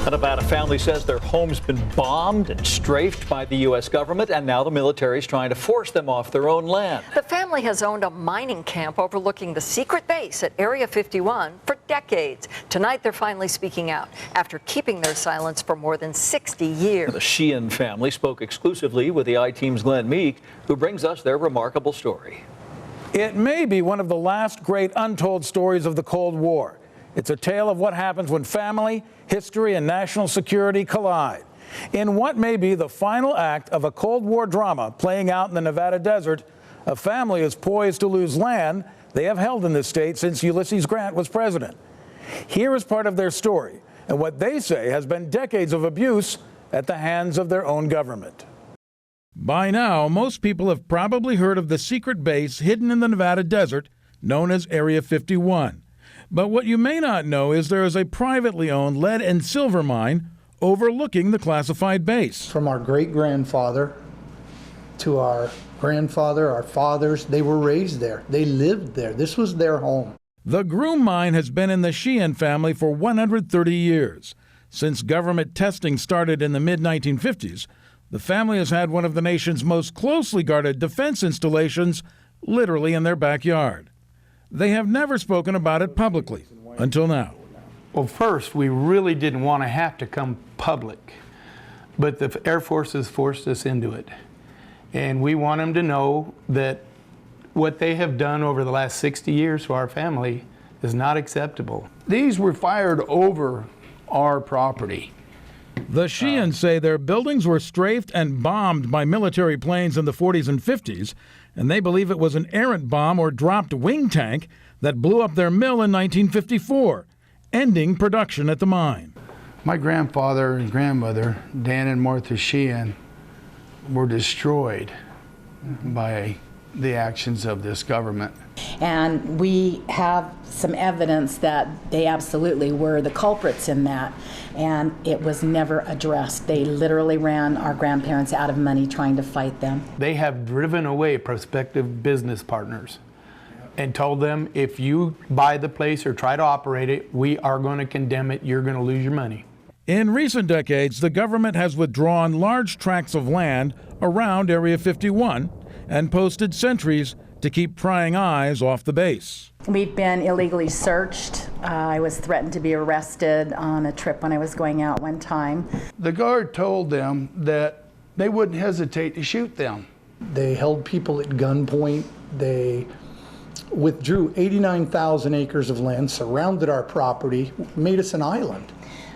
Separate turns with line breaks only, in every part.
A Nevada family says their home's been bombed and strafed by the U.S. government, and now the military is trying to force them off their own land.
The family has owned a mining camp overlooking the secret base at Area 51 for decades. Tonight, they're finally speaking out after keeping their silence for more than 60 years.
The Sheahan family spoke exclusively with the I-Team's Glenn Meek, who brings us their remarkable story.
It may be one of the last great untold stories of the Cold War. It's a tale of what happens when family, history, and national security collide. In what may be the final act of a Cold War drama playing out in the Nevada desert, a family is poised to lose land they have held in this state since Ulysses Grant was president. Here is part of their story and what they say has been decades of abuse at the hands of their own government. By now, most people have probably heard of the secret base hidden in the Nevada desert known as Area 51. But what you may not know is there is a privately owned lead and silver mine overlooking the classified base.
From our great-grandfather to our grandfather, our fathers, they were raised there. They lived there. This was their home.
The Groom Mine has been in the Sheahan family for 130 years. Since government testing started in the mid-1950s, the family has had one of the nation's most closely guarded defense installations literally in their backyard. They have never spoken about it publicly until now.
Well, first, we really didn't want to have to come public, but the Air Force has forced us into it. And we want them to know that what they have done over the last 60 years to our family is not acceptable.
These were fired over our property.
The Sheahans say their buildings were strafed and bombed by military planes in the 40s and 50s, and they believe it was an errant bomb or dropped wing tank that blew up their mill in 1954, ending production at the mine.
My grandfather and grandmother, Dan and Martha Sheahan, were destroyed by the actions of this government.
And we have some evidence that they absolutely were the culprits in that, and it was never addressed. They literally ran our grandparents out of money trying to fight them.
They have driven away prospective business partners and told them, if you buy the place or try to operate it, we are going to condemn it, you're going to lose your money.
In recent decades, the government has withdrawn large tracts of land around Area 51 and posted sentries to keep prying eyes off the base.
We've been illegally searched. I was threatened to be arrested on a trip when I was going out one time.
The guard told them that they wouldn't hesitate to shoot them.
They held people at gunpoint. They withdrew 89,000 acres of land, surrounded our property, made us an island.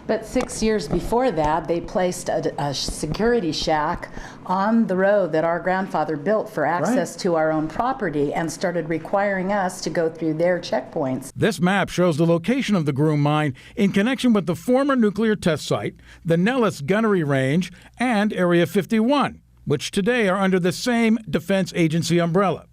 But 6 years before that, they placed a security shack on the road that our grandfather built for access to our own property and started requiring us to go through their checkpoints.
This map shows the location of the Groom Mine in connection with the former nuclear test site, the Nellis Gunnery Range, and Area 51, which today are under the same defense agency umbrella.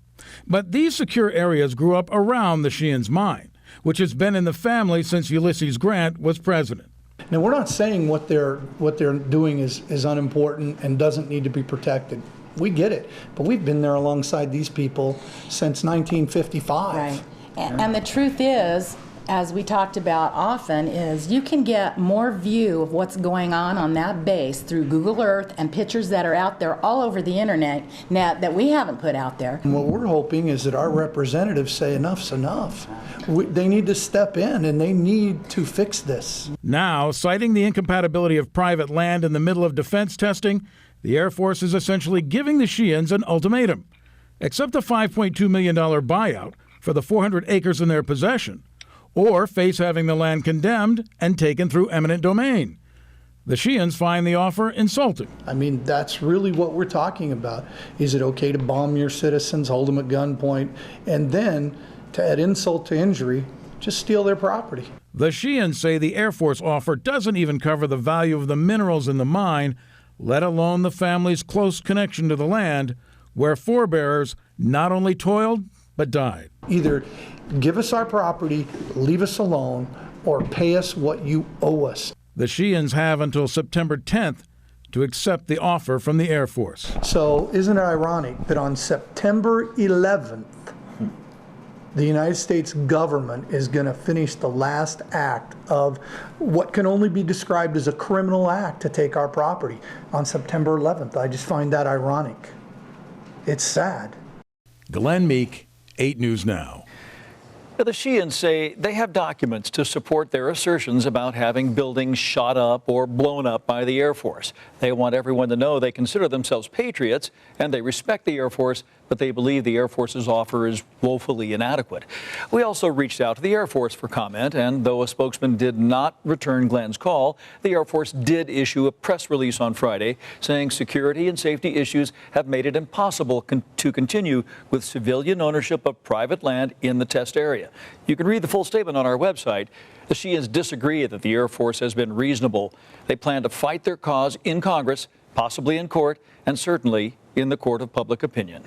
But these secure areas grew up around the Sheahan's mine, which has been in the family since Ulysses Grant was president.
Now, we're not saying what they're doing is unimportant and doesn't need to be protected. We get it, but we've been there alongside these people since 1955.
Right. And the truth is, as we talked about often, is you can get more view of what's going on that base through Google Earth and pictures that are out there all over the internet that we haven't put out there.
And what we're hoping is that our representatives say enough's enough. They need to step in and they need to fix this.
Now, citing the incompatibility of private land in the middle of defense testing, the Air Force is essentially giving the Sheahans an ultimatum. Accept a $5.2 million buyout for the 400 acres in their possession, or face having the land condemned and taken through eminent domain. The Sheahans find the offer insulting.
I mean, that's really what we're talking about. Is it okay to bomb your citizens, hold them at gunpoint, and then, to add insult to injury, just steal their property?
The Sheahans say the Air Force offer doesn't even cover the value of the minerals in the mine, let alone the family's close connection to the land, where forebears not only toiled, but died.
Either give us our property, leave us alone, or pay us what you owe us.
The Sheahans have until September 10th to accept the offer from the Air Force.
So isn't it ironic that on September 11th, the United States government is going to finish the last act of what can only be described as a criminal act to take our property on September 11th. I just find that ironic. It's sad.
Glenn Meek, 8 News Now.
Now, the Sheahans say they have documents to support their assertions about having buildings shot up or blown up by the Air Force. They want everyone to know they consider themselves patriots and they respect the Air Force, but they believe the Air Force's offer is woefully inadequate. We also reached out to the Air Force for comment, and though a spokesman did not return Glenn's call, the Air Force did issue a press release on Friday saying security and safety issues have made it impossible to continue with civilian ownership of private land in the test area. You can read the full statement on our website. The Sheahans disagree that the Air Force has been reasonable. They plan to fight their cause in Congress, possibly in court, and certainly in the court of public opinion.